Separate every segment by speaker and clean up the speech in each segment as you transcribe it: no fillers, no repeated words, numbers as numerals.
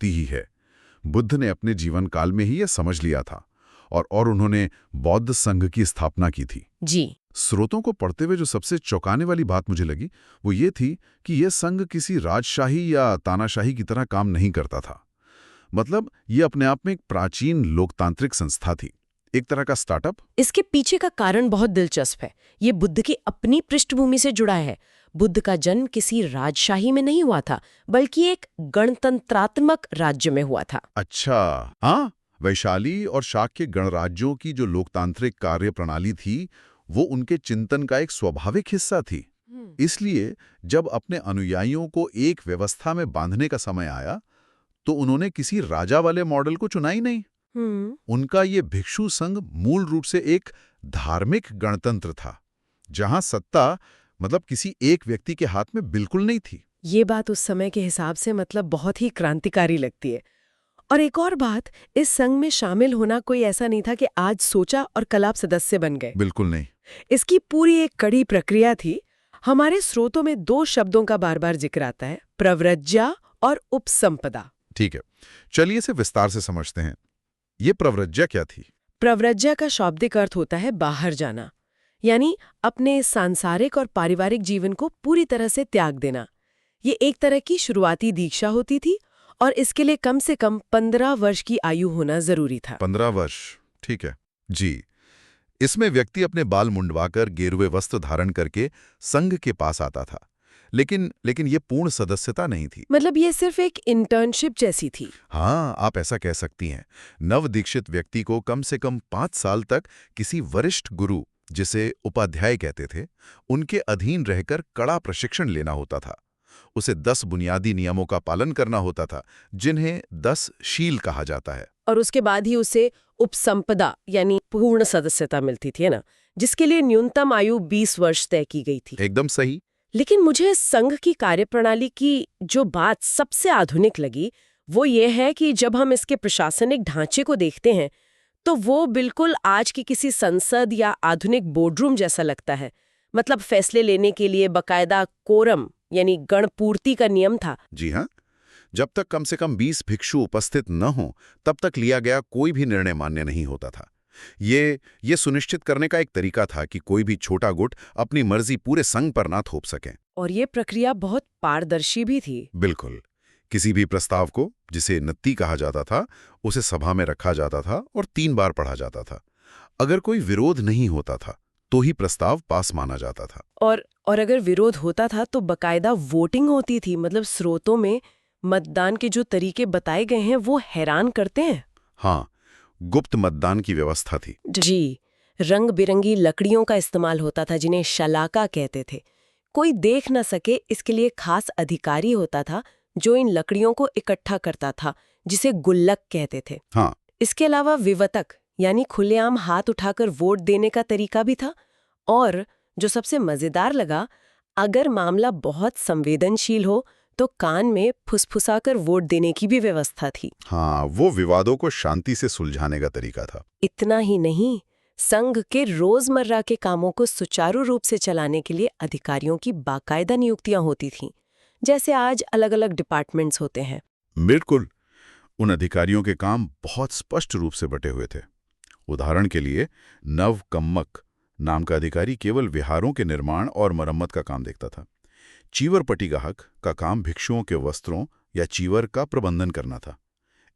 Speaker 1: होती ही है। बुद्ध ने अपने जीवन काल में ही यह समझ लिया था और उन्होंने बौद्ध संघ की स्थापना की थी।
Speaker 2: जी।
Speaker 1: स्रोतों को पढ़ते हुए जो सबसे चौंकाने वाली बात मुझे लगी वो ये थी कि यह संघ किसी राजशाही या तानाशाही की तरह काम नहीं करता था। मतलब ये अपने आप में एक प्राचीन लोकतांत्रिक संस्था थी, एक तरह का स्टार्टअप।
Speaker 2: इसके पीछे का कारण बहुत दिलचस्प है। ये बुद्ध की अपनी पृष्ठभूमि से जुड़ा है। बुद्ध का जन्म किसी राजशाही में नहीं हुआ था, बल्कि एक गणतंत्रात्मक राज्य में हुआ था।
Speaker 1: अच्छा, हाँ, वैशाली और शाक्य गणराज्यों की जो लोकतांत्रिक कार्य प्रणाली थी वो उनके चिंतन का एक स्वाभाविक हिस्सा थी। इसलिए जब अपने अनुयायियों को एक व्यवस्था में बांधने का समय आया तो उन्होंने किसी राजा वाले मॉडल को चुना ही नहीं। उनका ये भिक्षु संघ मूल रूप से एक धार्मिक गणतंत्र था, जहां सत्ता मतलब किसी एक व्यक्ति के हाथ में बिल्कुल नहीं थी।
Speaker 2: ये बात उस समय के हिसाब से मतलब बहुत ही क्रांतिकारी लगती है। और एक और बात, इस संघ में शामिल होना कोई ऐसा नहीं था कि आज सोचा और कल आप सदस्य बन गए।
Speaker 1: बिल्कुल नहीं।
Speaker 2: इसकी पूरी एक कड़ी प्रक्रिया थी। हमारे स्रोतों में 2 शब्दों का बार बार जिक्र आता है, प्रव्रज्या और उपसंपदा।
Speaker 1: ठीक है, चलिए इसे विस्तार से समझते हैं। ये प्रव्रज्या क्या थी?
Speaker 2: प्रव्रज्या का शाब्दिक अर्थ होता है बाहर जाना, यानी अपने सांसारिक और पारिवारिक जीवन को पूरी तरह से त्याग देना। ये एक तरह की शुरुआती दीक्षा होती थी और इसके लिए कम से कम 15 वर्ष की आयु होना जरूरी था।
Speaker 1: 15 वर्ष, ठीक है जी। इसमें व्यक्ति अपने बाल मुंडवाकर गेरुए वस्त्र धारण करके संघ के पास आता था, लेकिन ये पूर्ण सदस्यता नहीं थी।
Speaker 2: मतलब ये सिर्फ एक इंटर्नशिप जैसी थी।
Speaker 1: हाँ, आप ऐसा कह सकती हैं। नवदीक्षित व्यक्ति को कम से कम 5 साल तक किसी वरिष्ठ गुरु, जिसे उपाध्याय कहते थे, उनके अधीन रहकर कड़ा प्रशिक्षण लेना होता था। उसे 10 बुनियादी नियमों का पालन करना होता था, जिन्हें 10 शील कहा जाता है।
Speaker 2: और उसके बाद ही उसे उपसंपदा यानी पूर्ण सदस्यता मिलती थी, है ना, जिसके लिए न्यूनतम आयु 20 वर्ष तय की गई थी।
Speaker 1: एकदम सही।
Speaker 2: लेकिन मुझे इस संघ की कार्यप्रणाली की जो बात सबसे आधुनिक लगी वो ये है कि जब हम इसके प्रशासनिक ढांचे को देखते हैं तो वो बिल्कुल आज की किसी संसद या आधुनिक बोर्डरूम जैसा लगता है। मतलब फैसले लेने के लिए बकायदा कोरम यानी गणपूर्ति का नियम था।
Speaker 1: जी हाँ, जब तक कम से कम 20 भिक्षु उपस्थित न हो तब तक लिया गया कोई भी निर्णय मान्य नहीं होता था। ये सुनिश्चित करने का एक तरीका था कि कोई भी छोटा गुट अपनी मर्जी पूरे संघ पर ना थोप सके।
Speaker 2: और ये प्रक्रिया बहुत पारदर्शी भी थी।
Speaker 1: बिल्कुल। किसी भी प्रस्ताव को, जिसे नत्ती कहा जाता था, उसे सभा में रखा जाता था और 3 बार पढ़ा जाता था। अगर कोई विरोध नहीं होता था तो ही प्रस्ताव पास माना जाता था।
Speaker 2: और अगर विरोध होता था तो बकायदा वोटिंग होती थी। मतलब स्रोतों में मतदान के जो तरीके बताए गए हैं वो हैरान करते हैं।
Speaker 1: हाँ, गुप्त मतदान की व्यवस्था थी।
Speaker 2: जी, रंग बिरंगी लकड़ियों का इस्तेमाल होता था जिन्हें शलाका कहते थे। कोई देख न सके इसके लिए खास अधिकारी होता था जो इन लकड़ियों को इकट्ठा करता था, जिसे गुल्लक कहते थे।
Speaker 1: हाँ।
Speaker 2: इसके अलावा विवतक यानी खुलेआम हाथ उठाकर वोट देने का तरीका भी था। और जो सबसे मजेदार लगा, अगर मामला बहुत संवेदनशील हो तो कान में फुसफुसाकर वोट देने की भी व्यवस्था थी।
Speaker 1: हाँ, वो विवादों को शांति से सुलझाने का तरीका था।
Speaker 2: इतना ही नहीं, संघ के रोजमर्रा के कामों को सुचारू रूप से चलाने के लिए अधिकारियों की बाकायदा नियुक्तियां होती थीं, जैसे आज अलग अलग डिपार्टमेंट्स होते हैं।
Speaker 1: बिल्कुल। उन अधिकारियों के काम बहुत स्पष्ट रूप से बटे हुए थे। उदाहरण के लिए, नवकम्मक नाम का अधिकारी केवल विहारों के निर्माण और मरम्मत का काम देखता था। चीवर पटिगाहक का काम भिक्षुओं के वस्त्रों या चीवर का प्रबंधन करना था।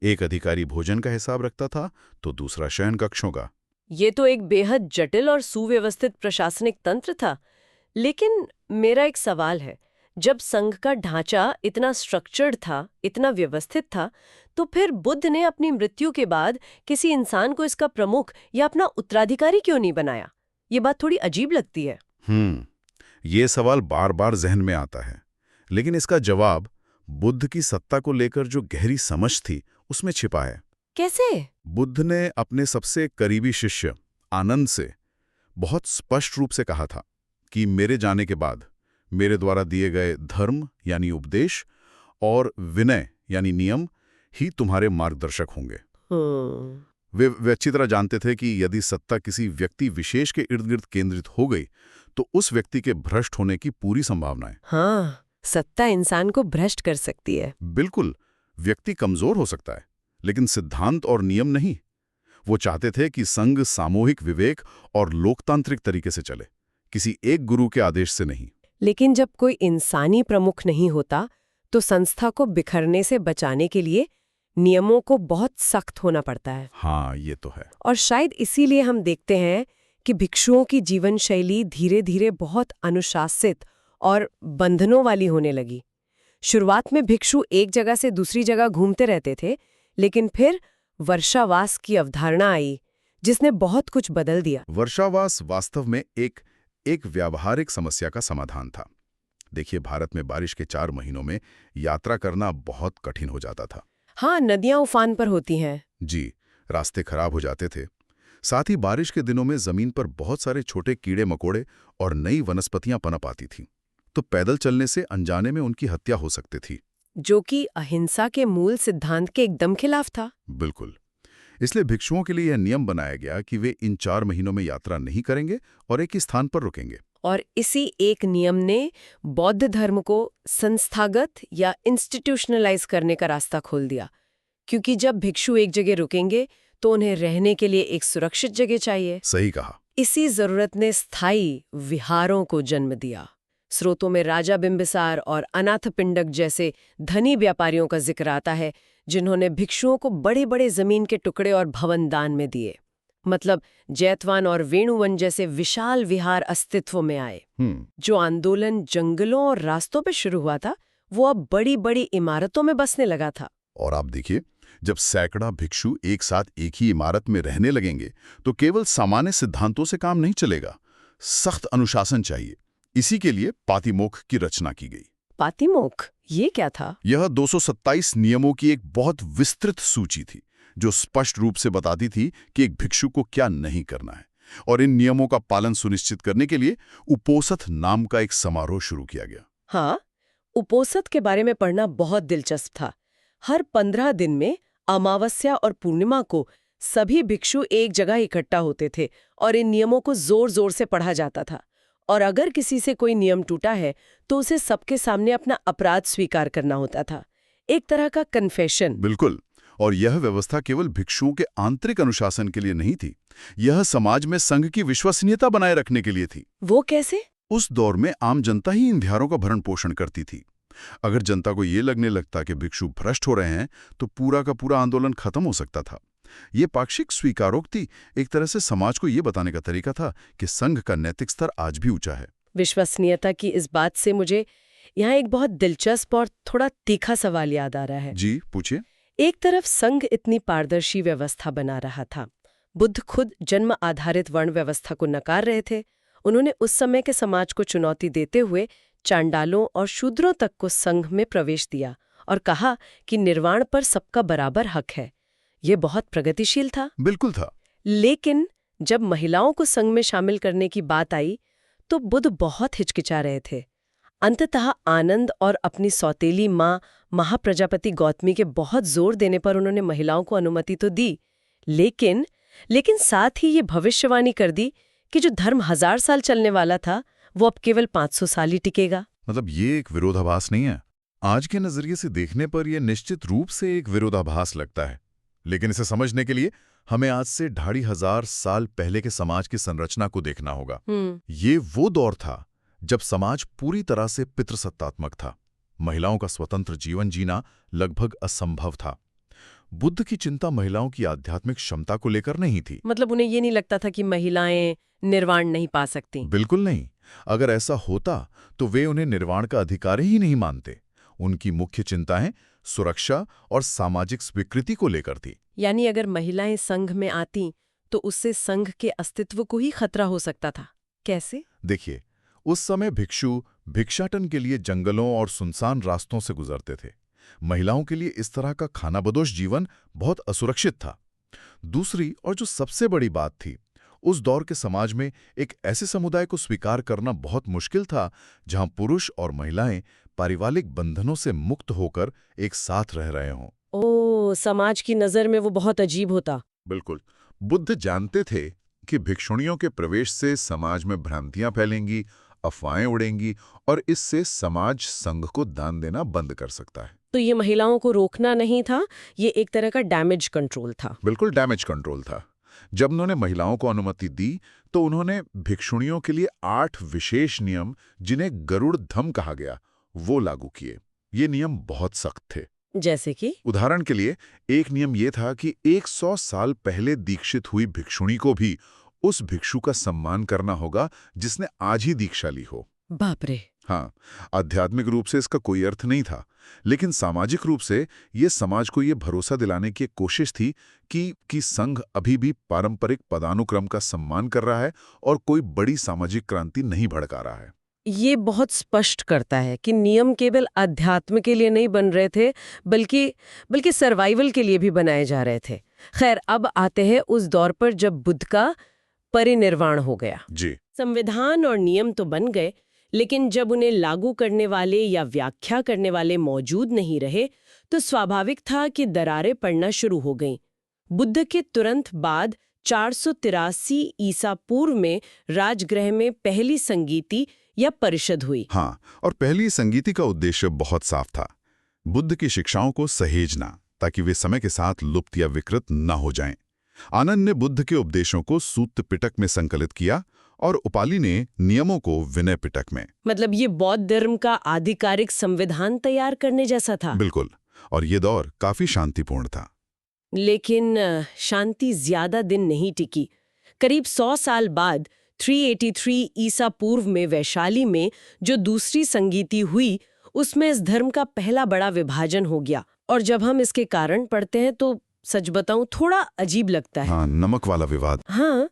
Speaker 1: एक अधिकारी भोजन का हिसाब रखता था तो दूसरा शयन कक्षों का।
Speaker 2: ये तो एक बेहद जटिल और सुव्यवस्थित प्रशासनिक तंत्र था। लेकिन मेरा एक सवाल है, जब संघ का ढांचा इतना स्ट्रक्चर्ड था, इतना व्यवस्थित था, तो फिर बुद्ध ने अपनी मृत्यु के बाद किसी इंसान को इसका प्रमुख या अपना उत्तराधिकारी क्यों नहीं बनाया? ये बात थोड़ी अजीब लगती है।
Speaker 1: ये सवाल बार बार जहन में आता है, लेकिन इसका जवाब बुद्ध की सत्ता को लेकर जो गहरी समझ थी उसमें छिपा है।
Speaker 2: कैसे?
Speaker 1: बुद्ध ने अपने सबसे करीबी शिष्य आनंद से बहुत स्पष्ट रूप से कहा था कि मेरे जाने के बाद मेरे द्वारा दिए गए धर्म यानी उपदेश और विनय यानी नियम ही तुम्हारे मार्गदर्शक होंगे। वे अच्छी तरह जानते थे कि यदि सत्ता किसी व्यक्ति विशेष के इर्द गिर्द केंद्रित हो गई तो उस व्यक्ति के भ्रष्ट होने की पूरी संभावना है।
Speaker 2: हाँ, सत्ता इंसान को भ्रष्ट कर सकती है।
Speaker 1: बिल्कुल। व्यक्ति कमजोर हो सकता है, लेकिन सिद्धांत और नियम नहीं। वो चाहते थे कि संघ सामूहिक विवेक और लोकतांत्रिक तरीके से चले, किसी एक गुरु के आदेश से नहीं।
Speaker 2: लेकिन जब कोई इंसानी प्रमुख नहीं होता तो संस्था को बिखरने से बचाने के लिए नियमों को बहुत सख्त होना पड़ता है।
Speaker 1: हाँ, ये तो है।
Speaker 2: और शायद इसीलिए हम देखते हैं कि भिक्षुओं की जीवन शैली धीरे धीरे बहुत अनुशासित और बंधनों वाली होने लगी। शुरुआत में भिक्षु एक जगह से दूसरी जगह घूमते रहते थे, लेकिन फिर वर्षावास की अवधारणा आई जिसने बहुत कुछ बदल दिया।
Speaker 1: वर्षावास वास्तव में एक व्यावहारिक समस्या का समाधान था। देखिए, भारत में बारिश के 4 महीनों में यात्रा करना बहुत कठिन हो जाता था।
Speaker 2: हाँ, नदियां उफान पर होती हैं।
Speaker 1: जी, रास्ते खराब हो जाते थे। साथ ही बारिश के दिनों में जमीन पर बहुत सारे छोटे कीड़े मकोड़े और नई वनस्पतियां पनप आती थीं, तो पैदल चलने से अनजाने में उनकी हत्या हो सकती थी।
Speaker 2: जो कि अहिंसा के मूल सिद्धांत के एकदम खिलाफ था।
Speaker 1: बिल्कुल। इसलिए भिक्षुओं के लिए यह नियम बनाया गया कि वे इन 4 महीनों में यात्रा नहीं करेंगे और एक ही स्थान पर रुकेंगे।
Speaker 2: और इसी एक नियम ने बौद्ध धर्म को संस्थागत या इंस्टीट्यूशनलाइज करने का रास्ता खोल दिया, क्योंकि जब भिक्षु एक जगह रुकेंगे तो उन्हें रहने के लिए एक सुरक्षित जगह चाहिए।
Speaker 1: सही कहा।
Speaker 2: इसी जरूरत ने स्थायी विहारों को जन्म दिया। स्रोतों में राजा बिंबिसार और अनाथपिंडक जैसे धनी व्यापारियों का जिक्र आता है, जिन्होंने भिक्षुओं को बड़े बड़े जमीन के टुकड़े और भवन दान में दिए। मतलब जैतवन और वेणुवन जैसे विशाल विहार अस्तित्व में आए। जो आंदोलन जंगलों और रास्तों पे शुरू हुआ था, वो अब बड़ी बड़ी इमारतों में बसने लगा था।
Speaker 1: और आप देखिए, जब सैकड़ा भिक्षु एक साथ एक ही इमारत में रहने लगेंगे तो केवल सामान्य सिद्धांतों से काम नहीं चलेगा, सख्त अनुशासन चाहिए। इसी के लिए पातिमोक्ष की रचना की गई।
Speaker 2: पातिमोक्ष, ये क्या था?
Speaker 1: यह 227 नियमों की एक बहुत विस्तृत सूची थी, जो स्पष्ट रूप से बताती थी कि एक भिक्षु को क्या नहीं करना है। और इन नियमों का पालन सुनिश्चित करने के लिए उपोसथ नाम का एक समारोह शुरू किया गया।
Speaker 2: हाँ, उपोसथ के बारे में पढ़ना बहुत दिलचस्प था। हर 15 दिन में अमावस्या और पूर्णिमा को सभी भिक्षु एक जगह इकट्ठा होते थे और इन नियमों को जोर जोर से पढ़ा जाता था। और अगर किसी से कोई नियम टूटा है तो उसे सबके सामने अपना अपराध स्वीकार करना होता था, एक तरह का कन्फेशन।
Speaker 1: बिल्कुल। और यह व्यवस्था केवल भिक्षुओं के आंतरिक अनुशासन के लिए नहीं थी, यह समाज में संघ की विश्वसनीयता बनाए रखने के लिए थी।
Speaker 2: वो कैसे?
Speaker 1: उस दौर में आम जनता ही इन ध्यारों का भरण पोषण करती थी। अगर जनता को ये लगने लगता कि भिक्षु भ्रष्ट हो रहे हैं तो पूरा का पूरा आंदोलन खत्म हो सकता था। ये पाक्षिक स्वीकारोक्ति एक तरह से समाज को ये बताने का तरीका था कि संघ का नैतिक स्तर आज भी ऊंचा है।
Speaker 2: विश्वसनीयता की इस बात से मुझे यहाँ एक बहुत दिलचस्प और थोड़ा तीखा सवाल याद आ रहा है।
Speaker 1: जी, पूछिए।
Speaker 2: एक तरफ संघ इतनी पारदर्शी व्यवस्था बना रहा था, बुद्ध खुद जन्म आधारित वर्ण व्यवस्था को नकार रहे थे। उन्होंने उस समय के समाज को चुनौती देते हुए चांडालों और शूद्रों तक को संघ में प्रवेश दिया और कहा कि निर्वाण पर सबका बराबर हक है। ये बहुत प्रगतिशील था।
Speaker 1: बिल्कुल था।
Speaker 2: लेकिन जब महिलाओं को संघ में शामिल करने की बात आई तो बुद्ध बहुत हिचकिचा रहे थे। अंततः आनंद और अपनी सौतेली माँ महाप्रजापति गौतमी के बहुत जोर देने पर उन्होंने महिलाओं को अनुमति तो दी, लेकिन साथ ही ये भविष्यवाणी कर दी कि जो धर्म 1000 साल चलने वाला था वो अब केवल 500 साल ही टिकेगा।
Speaker 1: मतलब ये एक विरोधाभास नहीं है। आज के नजरिए से देखने पर यह निश्चित रूप से एक विरोधाभास लगता है, लेकिन इसे समझने के लिए हमें आज से 2,500 साल पहले के समाज की संरचना को देखना होगा। ये वो दौर था जब समाज पूरी तरह से पितृसत्तात्मक था। महिलाओं का स्वतंत्र जीवन जीना लगभग असंभव था। बुद्ध की चिंता महिलाओं की आध्यात्मिक क्षमता को लेकर नहीं थी।
Speaker 2: मतलब उन्हें ये नहीं लगता था कि महिलाएं निर्वाण नहीं पा सकती।
Speaker 1: बिल्कुल नहीं। अगर ऐसा होता तो वे उन्हें निर्वाण का अधिकार ही नहीं मानते। उनकी मुख्य चिंताएं सुरक्षा और सामाजिक स्वीकृति को लेकर थी।
Speaker 2: यानी अगर महिलाएं संघ में आती तो उससे संघ के अस्तित्व को ही खतरा हो सकता था। कैसे?
Speaker 1: देखिए, उस समय भिक्षु भिक्षाटन के लिए जंगलों और सुनसान रास्तों से गुजरते थे। महिलाओं के लिए इस तरह का खानाबदोश जीवन बहुत असुरक्षित था। दूसरी और जो सबसे बड़ी बात थी, उस दौर के समाज में एक ऐसे समुदाय को स्वीकार करना बहुत मुश्किल था जहां पुरुष और महिलाएं पारिवारिक बंधनों से मुक्त होकर एक साथ रह रहे हों।
Speaker 2: ओह, समाज की नजर में वो बहुत अजीब होता।
Speaker 1: बिल्कुल। बुद्ध जानते थे कि भिक्षुणियों के प्रवेश से समाज में भ्रांतियां फैलेंगी, अफवाहें उड़ेंगी और इससे समाज संघ को दान देना बंद कर सकता है।
Speaker 2: तो ये महिलाओं को रोकना नहीं था, ये एक तरह का डैमेज कंट्रोल था।
Speaker 1: बिल्कुल डैमेज कंट्रोल था। जब उन्होंने महिलाओं को अनुमति दी तो उन्होंने भिक्षुणियों के लिए 8 विशेष नियम, जिन्हें गरुड़ धम कहा गया, वो लागू किए। ये नियम बहुत सख्त थे।
Speaker 2: जैसे कि
Speaker 1: उदाहरण के लिए एक नियम ये था कि 100 साल पहले दीक्षित हुई भिक्षुणी को भी उस भिक्षु का सम्मान करना होगा जिसने आज ही दीक्षा ली हो।
Speaker 2: बाप रे।
Speaker 1: हाँ, आध्यात्मिक रूप से इसका कोई अर्थ नहीं था, लेकिन सामाजिक रूप से ये समाज को ये भरोसा दिलाने की एक कोशिश थी कि संघ अभी भी पारंपरिक पदानुक्रम का सम्मान कर रहा है और कोई बड़ी सामाजिक क्रांति नहीं भड़का रहा है।
Speaker 2: ये बहुत स्पष्ट करता है कि नियम केवल अध्यात्म के लिए नहीं बन रहे थे, बल्कि सर्वाइवल के लिए भी बनाए जा रहे थे। खैर, अब आते हैं उस दौर पर जब बुद्ध का परिनिर्वाण हो गया।
Speaker 1: जी।
Speaker 2: संविधान और नियम तो बन गए, लेकिन जब उन्हें लागू करने वाले या व्याख्या करने वाले मौजूद नहीं रहे, तो स्वाभाविक था कि दरारें पड़ना शुरू हो गईं। बुद्ध के तुरंत बाद 483 ईसा पूर्व में राजगृह में पहली संगीति या परिषद हुई।
Speaker 1: हाँ, और पहली संगीति का उद्देश्य बहुत साफ था, बुद्ध की शिक्षाओं को सहेजना, ताकि वे समय के साथ लुप्त या विकृत न हो जाएं। आनंद ने बुद्ध के उपदेशों को सूत्र पिटक में संकलित किया और उपाली ने नियमों को विनय पिटक में।
Speaker 2: मतलब ये बौद्ध धर्म का आधिकारिक संविधान तैयार करने जैसा था।
Speaker 1: बिल्कुल, और ये दौर काफी शांतिपूर्ण था।
Speaker 2: लेकिन शांति ज्यादा दिन नहीं टिकी। करीब 100 साल बाद 383 ईसा पूर्व में वैशाली में जो दूसरी संगीति हुई, उसमें इस धर्म का पहला बड़ा विभाजन हो गया। और जब हम इसके कारण पढ़ते हैं तो सच बताऊं थोड़ा अजीब लगता है।
Speaker 1: हाँ, नमक वाला विवाद।
Speaker 2: हाँ,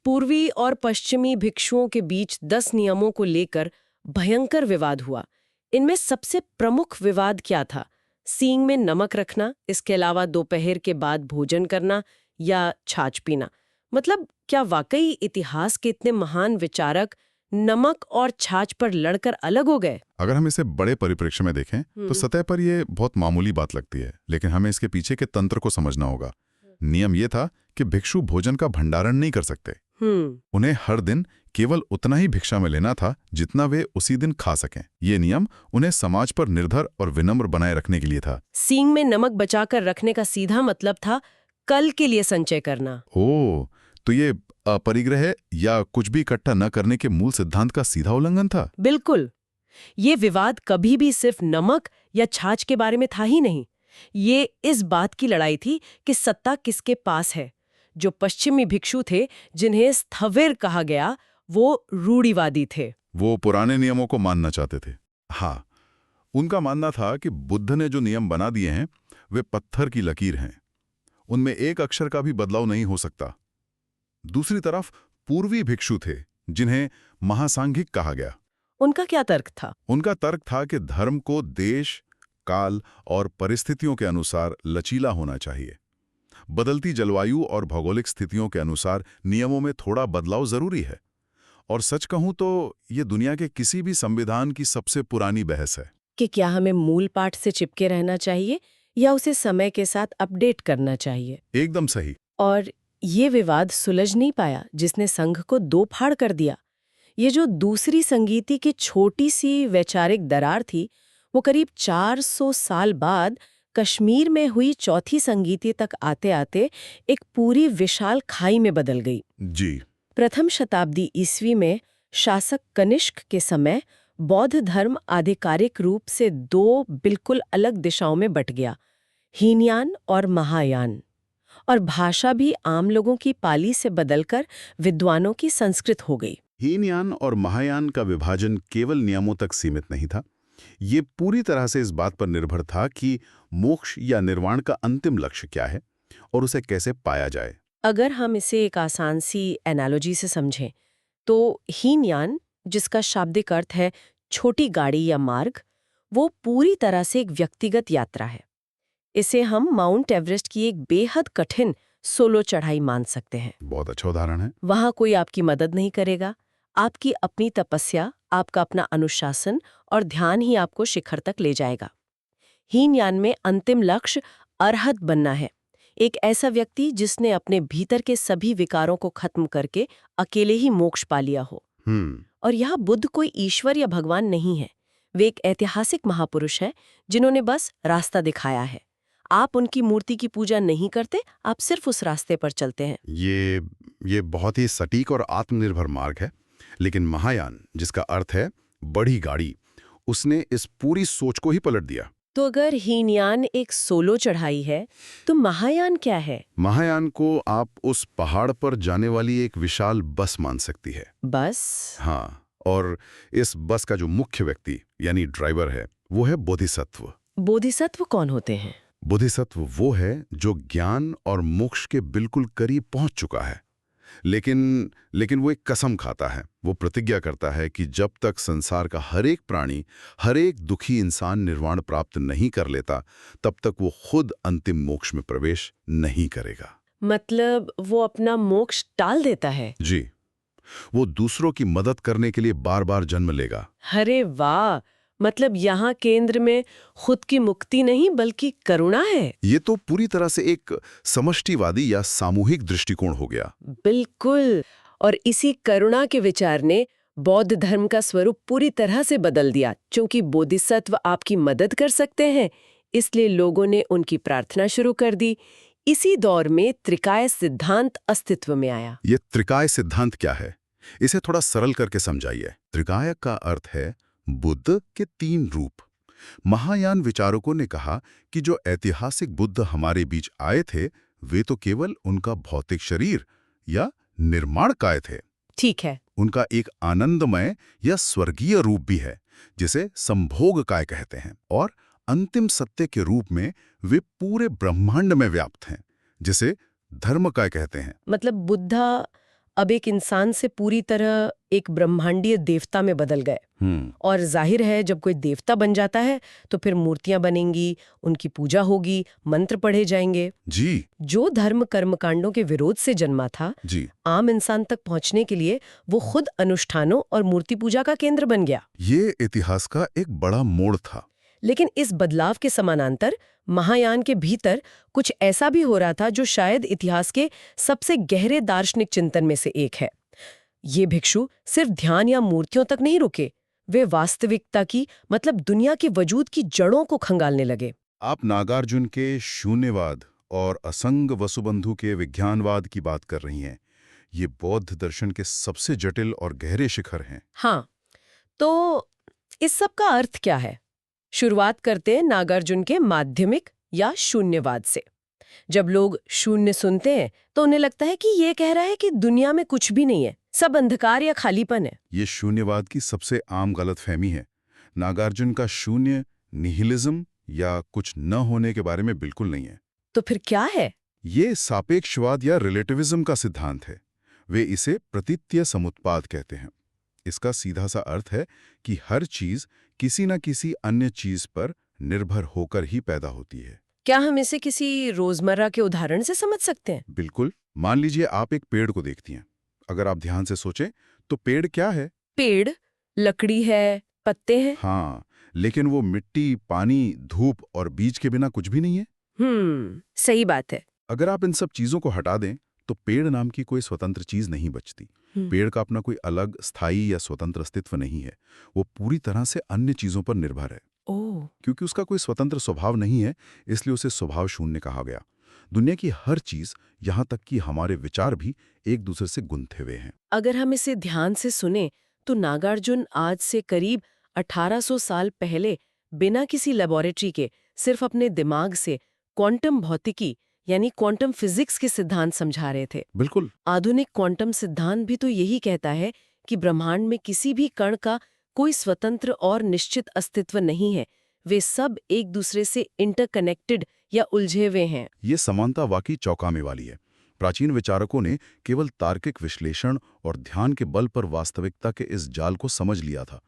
Speaker 2: पूर्वी और पश्चिमी भिक्षुओं के बीच 10 नियमों को लेकर भयंकर विवाद हुआ। इनमें सबसे प्रमुख विवाद क्या था? सींग में नमक रखना, इसके अलावा दोपहर के बाद भोजन करना या छाछ पीना। मतलब क्या वाकई इतिहास के इतने महान विचारक नमक और छाछ पर लड़कर अलग हो गए?
Speaker 1: अगर हम इसे बड़े परिप्रेक्ष्य में देखें तो सतह पर यह बहुत मामूली बात लगती है, लेकिन हमें इसके पीछे के तंत्र को समझना होगा। नियम यह था कि भिक्षु भोजन का भंडारण नहीं कर सकते। उन्हें हर दिन केवल उतना ही भिक्षा में लेना था जितना वे उसी दिन खा सकें। ये नियम उन्हें समाज पर निर्धर और विनम्र बनाए रखने के लिए था।
Speaker 2: सींग में नमक बचाकर रखने का सीधा मतलब था कल के लिए संचय करना।
Speaker 1: ओह, तो ये अपरिग्रह या कुछ भी इकट्ठा न करने के मूल सिद्धांत का सीधा उल्लंघन था।
Speaker 2: बिल्कुल। ये विवाद कभी भी सिर्फ नमक या छाछ के बारे में था ही नहीं। ये इस बात की लड़ाई थी कि सत्ता किसके पास है। जो पश्चिमी भिक्षु थे, जिन्हें स्थविर कहा गया, वो रूढ़िवादी थे।
Speaker 1: वो पुराने नियमों को मानना चाहते थे। हाँ, उनका मानना था कि बुद्ध ने जो नियम बना दिए हैं वे पत्थर की लकीर हैं, उनमें एक अक्षर का भी बदलाव नहीं हो सकता। दूसरी तरफ पूर्वी भिक्षु थे, जिन्हें महासांघिक कहा गया।
Speaker 2: उनका क्या तर्क था?
Speaker 1: उनका तर्क था कि धर्म को देश, काल और परिस्थितियों के अनुसार लचीला होना चाहिए। बदलती जलवायु और भौगोलिक स्थितियों के अनुसार नियमों में थोड़ा बदलाव जरूरी है। और सच कहूं तो ये दुनिया के किसी भी संविधान की सबसे पुरानी बहस है
Speaker 2: कि क्या हमें मूल पाठ से चिपके रहना चाहिए या उसे समय के साथ अपडेट करना चाहिए।
Speaker 1: एकदम सही।
Speaker 2: और ये विवाद सुलझ नहीं पाया, जिसने संघ को दो फाड़ कर दिया। ये जो दूसरी संगीति की छोटी सी वैचारिक दरार थी, वो करीब 400 साल बाद कश्मीर में हुई चौथी संगीति तक आते आते एक पूरी विशाल खाई में बदल गई।
Speaker 1: जी।
Speaker 2: प्रथम शताब्दी ईस्वी में शासक कनिष्क के समय बौद्ध धर्म आधिकारिक रूप से दो बिल्कुल अलग दिशाओं में बंट गया, हीनयान और महायान। और भाषा भी आम लोगों की पाली से बदलकर विद्वानों की संस्कृत हो गई।
Speaker 1: हीनयान और महायान का विभाजन केवल नियमों तक सीमित नहीं था। ये पूरी तरह से इस बात पर निर्भर था कि मोक्ष या निर्वाण का अंतिम लक्ष्य क्या है और उसे कैसे पाया जाए।
Speaker 2: अगर हम इसे एक आसान सी एनालॉजी से समझें तो हीनयान, जिसका शाब्दिक अर्थ है छोटी गाड़ी या मार्ग, वो पूरी तरह से एक व्यक्तिगत यात्रा है। इसे हम माउंट एवरेस्ट की एक बेहद कठिन सोलो चढ़ाई मान सकते हैं।
Speaker 1: बहुत अच्छा उदाहरण है।
Speaker 2: वहां कोई आपकी मदद नहीं करेगा। आपकी अपनी तपस्या, आपका अपना अनुशासन और ध्यान ही आपको शिखर तक ले जाएगा। हीनयान में अंतिम लक्ष्य अरहत बनना है, एक ऐसा व्यक्ति जिसने अपने भीतर के सभी विकारों को खत्म करके अकेले ही मोक्ष पा लिया हो। और यह बुद्ध कोई ईश्वर या भगवान नहीं है, वे एक ऐतिहासिक महापुरुष हैं जिन्होंने बस रास्ता दिखाया है। आप उनकी मूर्ति की पूजा नहीं करते, आप सिर्फ उस रास्ते पर चलते हैं।
Speaker 3: ये बहुत ही सटीक और आत्मनिर्भर मार्ग है। लेकिन महायान, जिसका अर्थ है बड़ी गाड़ी, उसने इस पूरी सोच को ही पलट दिया।
Speaker 2: तो अगर हीनयान एक सोलो चढ़ाई है, तो महायान क्या है?
Speaker 3: महायान को आप उस पहाड़ पर जाने वाली एक विशाल बस मान सकती है।
Speaker 2: बस?
Speaker 3: हाँ, और इस बस का जो मुख्य व्यक्ति यानी ड्राइवर है, वो है बोधिसत्व।
Speaker 2: बोधिसत्व कौन होते हैं?
Speaker 3: बोधिसत्व वो है जो ज्ञान और मोक्ष के बिल्कुल करीब पहुंच चुका है, लेकिन वो एक कसम खाता है। वो प्रतिज्ञा करता है कि जब तक संसार का हर एक प्राणी, हर एक दुखी इंसान निर्वाण प्राप्त नहीं कर लेता, तब तक वो खुद अंतिम मोक्ष में प्रवेश नहीं करेगा।
Speaker 2: मतलब वो अपना मोक्ष टाल देता है?
Speaker 3: जी, वो दूसरों की मदद करने के लिए बार बार जन्म लेगा।
Speaker 2: अरे वाह! मतलब यहाँ केंद्र में खुद की मुक्ति नहीं बल्कि करुणा है।
Speaker 3: ये तो पूरी तरह से एक समष्टिवादी या सामूहिक दृष्टिकोण हो गया।
Speaker 2: बिल्कुल। और इसी करुणा के विचार ने बौद्ध धर्म का स्वरूप पूरी तरह से बदल दिया। चूंकि बोधिसत्व आपकी मदद कर सकते हैं, इसलिए लोगों ने उनकी प्रार्थना शुरू कर दी। इसी दौर में त्रिकाय सिद्धांत अस्तित्व में आया।
Speaker 3: ये त्रिकाय सिद्धांत क्या है? इसे थोड़ा सरल करके समझाइए। त्रिकाय का अर्थ है बुद्ध के 3 रूप। महायान विचारकों ने कहा कि जो ऐतिहासिक बुद्ध हमारे बीच आए थे, वे तो केवल उनका भौतिक शरीर या निर्माण काय थे।
Speaker 2: ठीक है।
Speaker 3: उनका एक आनंदमय या स्वर्गीय रूप भी है, जिसे संभोग काय कहते हैं, और अंतिम सत्य के रूप में वे पूरे ब्रह्मांड में व्याप्त हैं, जिसे धर्म काय कहते हैं।
Speaker 2: मतलब बुद्धा अब एक इंसान से पूरी तरह एक ब्रह्मांडीय देवता में बदल गए। और जाहिर है, जब कोई देवता बन जाता है तो फिर मूर्तियां बनेंगी, उनकी पूजा होगी, मंत्र पढ़े जाएंगे।
Speaker 3: जी।
Speaker 2: जो धर्म कर्मकांडों के विरोध से जन्मा था,
Speaker 3: जी।
Speaker 2: आम इंसान तक पहुंचने के लिए वो खुद अनुष्ठानों और मूर्ति पूजा का केंद्र बन गया।
Speaker 3: ये इतिहास का एक बड़ा मोड़ था।
Speaker 2: लेकिन इस बदलाव के समानांतर महायान के भीतर कुछ ऐसा भी हो रहा था जो शायद इतिहास के सबसे गहरे दार्शनिक चिंतन में से एक है। ये भिक्षु सिर्फ ध्यान या मूर्तियों तक नहीं रुके, वे वास्तविकता की, मतलब दुनिया के वजूद की जड़ों को खंगालने लगे।
Speaker 3: आप नागार्जुन के शून्यवाद और असंग वसुबंधु के विज्ञानवाद की बात कर रही हैं। ये बौद्ध दर्शन के सबसे जटिल और गहरे शिखर हैं।
Speaker 2: हाँ, तो इस सब का अर्थ क्या है? शुरुआत करते हैं नागार्जुन के माध्यमिक या शून्यवाद से। जब लोग शून्य सुनते हैं तो उन्हें लगता है कि ये कह रहा है कि दुनिया में कुछ भी नहीं है, सब अंधकार या खालीपन है।
Speaker 3: ये शून्यवाद की सबसे आम गलतफहमी है। नागार्जुन का शून्य निहिलिज्म या कुछ न होने के बारे में बिल्कुल नहीं है।
Speaker 2: तो फिर क्या है?
Speaker 3: ये सापेक्षवाद या रिलेटिविज्म का सिद्धांत है। वे इसे प्रतीत्य समुत्पाद कहते हैं। इसका सीधा सा अर्थ है कि हर चीज किसी न किसी अन्य चीज पर निर्भर होकर ही पैदा होती है।
Speaker 2: क्या हम इसे किसी रोजमर्रा के उदाहरण से समझ सकते हैं?
Speaker 3: बिल्कुल। मान लीजिए आप एक पेड़ को देखती हैं। अगर आप ध्यान से सोचें तो पेड़ क्या है?
Speaker 2: पेड़ लकड़ी है, पत्ते हैं।
Speaker 3: हाँ, लेकिन वो मिट्टी, पानी, धूप और बीज के बिना कुछ भी नहीं है।
Speaker 2: सही बात है।
Speaker 3: अगर आप इन सब चीजों को हटा दें तो पेड़ नाम की कोई स्वतंत्र चीज नहीं बचती। पेड़ का अपना कोई अलग, स्थायी या स्वतंत्र अस्तित्व नहीं है। वो पूरी तरह से अन्य चीजों पर निर्भर है। क्योंकि उसका कोई स्वतंत्र स्वभाव नहीं है, इसलिए उसे स्वभाव शून्य कहा गया। दुनिया की हर चीज, यहाँ तक कि हमारे विचार भी एक दूसरे से गुंथे हुए हैं।
Speaker 2: अगर हम इसे ध्यान से सुने तो नागार्जुन आज से करीब 1800 साल पहले बिना किसी लेबोरेटरी के सिर्फ अपने दिमाग से क्वांटम भौतिकी यानी क्वांटम फिजिक्स के सिद्धांत समझा रहे थे।
Speaker 3: बिल्कुल।
Speaker 2: आधुनिक क्वांटम सिद्धांत भी तो यही कहता है कि ब्रह्मांड में किसी भी कण का कोई स्वतंत्र और निश्चित अस्तित्व नहीं है। वे सब एक दूसरे से इंटरकनेक्टेड या उलझे हुए हैं।
Speaker 3: ये समानता वाकई चौंकाने वाली है। प्राचीन विचारकों ने केवल तार्किक विश्लेषण और ध्यान के बल पर वास्तविकता के इस जाल को समझ लिया था।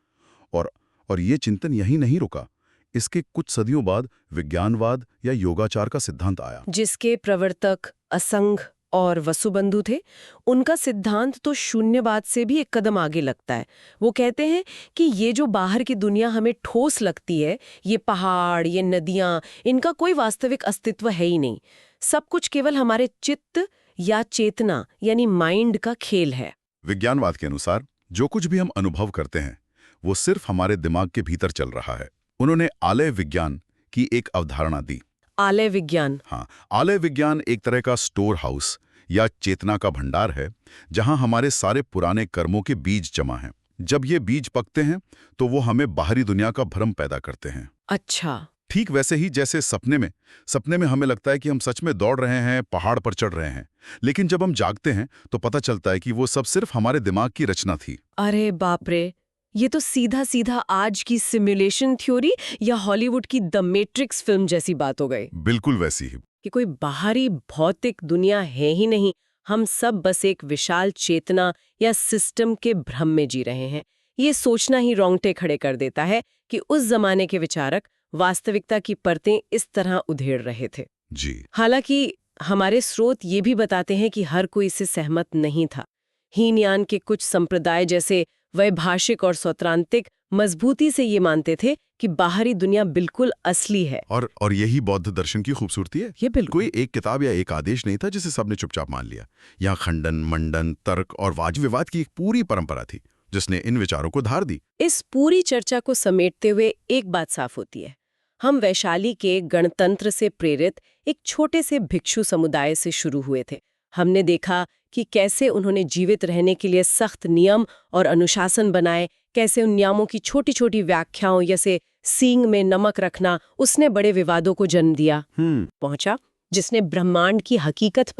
Speaker 3: और ये चिंतन यहीं नहीं रुका। इसके कुछ सदियों बाद विज्ञानवाद या योगाचार का सिद्धांत आया,
Speaker 2: जिसके प्रवर्तक असंग और वसुबंधु थे। उनका सिद्धांत तो शून्यवाद से भी एक कदम आगे लगता है। वो कहते हैं कि ये जो बाहर की दुनिया हमें ठोस लगती है, ये पहाड़, ये नदियां, इनका कोई वास्तविक अस्तित्व है ही नहीं। सब कुछ केवल हमारे चित्त या चेतना यानी माइंड का खेल है।
Speaker 3: विज्ञानवाद के अनुसार जो कुछ भी हम अनुभव करते हैं वो सिर्फ हमारे दिमाग के भीतर चल रहा है। उन्होंने आलय विज्ञान की एक अवधारणा दी।
Speaker 2: आलय विज्ञान?
Speaker 3: हाँ, आलय विज्ञान एक तरह का स्टोर हाउस या चेतना का भंडार है, जहां हमारे सारे पुराने कर्मों के बीज जमा हैं। जब ये बीज पकते हैं तो वो हमें बाहरी दुनिया का भ्रम पैदा करते हैं।
Speaker 2: अच्छा।
Speaker 3: ठीक वैसे ही जैसे सपने में हमें लगता है कि हम सच में दौड़ रहे हैं, पहाड़ पर चढ़ रहे हैं, लेकिन जब हम जागते हैं तो पता चलता है कि वो सब सिर्फ हमारे दिमाग की रचना थी।
Speaker 2: अरे बाप रे, ये तो सीधा सीधा आज की सिमुलेशन थ्योरी या हॉलीवुड की द मैट्रिक्स फिल्म जैसी बात हो गई।
Speaker 3: बिल्कुल वैसी ही।
Speaker 2: कि कोई बाहरी भौतिक दुनिया है ही नहीं, हम सब बस एक विशाल चेतना या सिस्टम के भ्रम में जी रहे हैं। ये सोचना ही रोंगटे खड़े कर देता है कि उस जमाने के विचारक वास्तविकता की परतें इस तरह उधेड़ रहे थे।
Speaker 3: जी।
Speaker 2: हालांकि हमारे स्रोत ये भी बताते हैं कि हर कोई इससे सहमत नहीं था। हीनयान के कुछ संप्रदाय जैसे वैभाषिक और सौत्रांतिक मजबूती से ये मानते थे कि बाहरी दुनिया बिल्कुल असली है।
Speaker 3: और यही बौद्ध दर्शन की खूबसूरती है।
Speaker 2: ये बिल्कुल
Speaker 3: कोई एक किताब या एक आदेश नहीं था जिसे सबने चुपचाप मान लिया। यहाँ खंडन, मंडन, तर्क और वाद विवाद की एक पूरी परंपरा थी जिसने इन विचारों को धार दी।
Speaker 2: इस पूरी चर्चा को समेटते हुए एक बात साफ होती है, हम वैशाली के गणतंत्र से प्रेरित एक छोटे से भिक्षु समुदाय से शुरू हुए थे। हमने देखा कि कैसे उन्होंने जीवित रहने के लिए सख्त नियम और अनुशासन बनाए, कैसे उन नियमों की छोटी छोटी व्याख्याओं जैसे सींग में नमक रखना उसने बड़े विवादों को जन्म दिया। पहुंचा जिसने ब्रह्मांड की हकीकत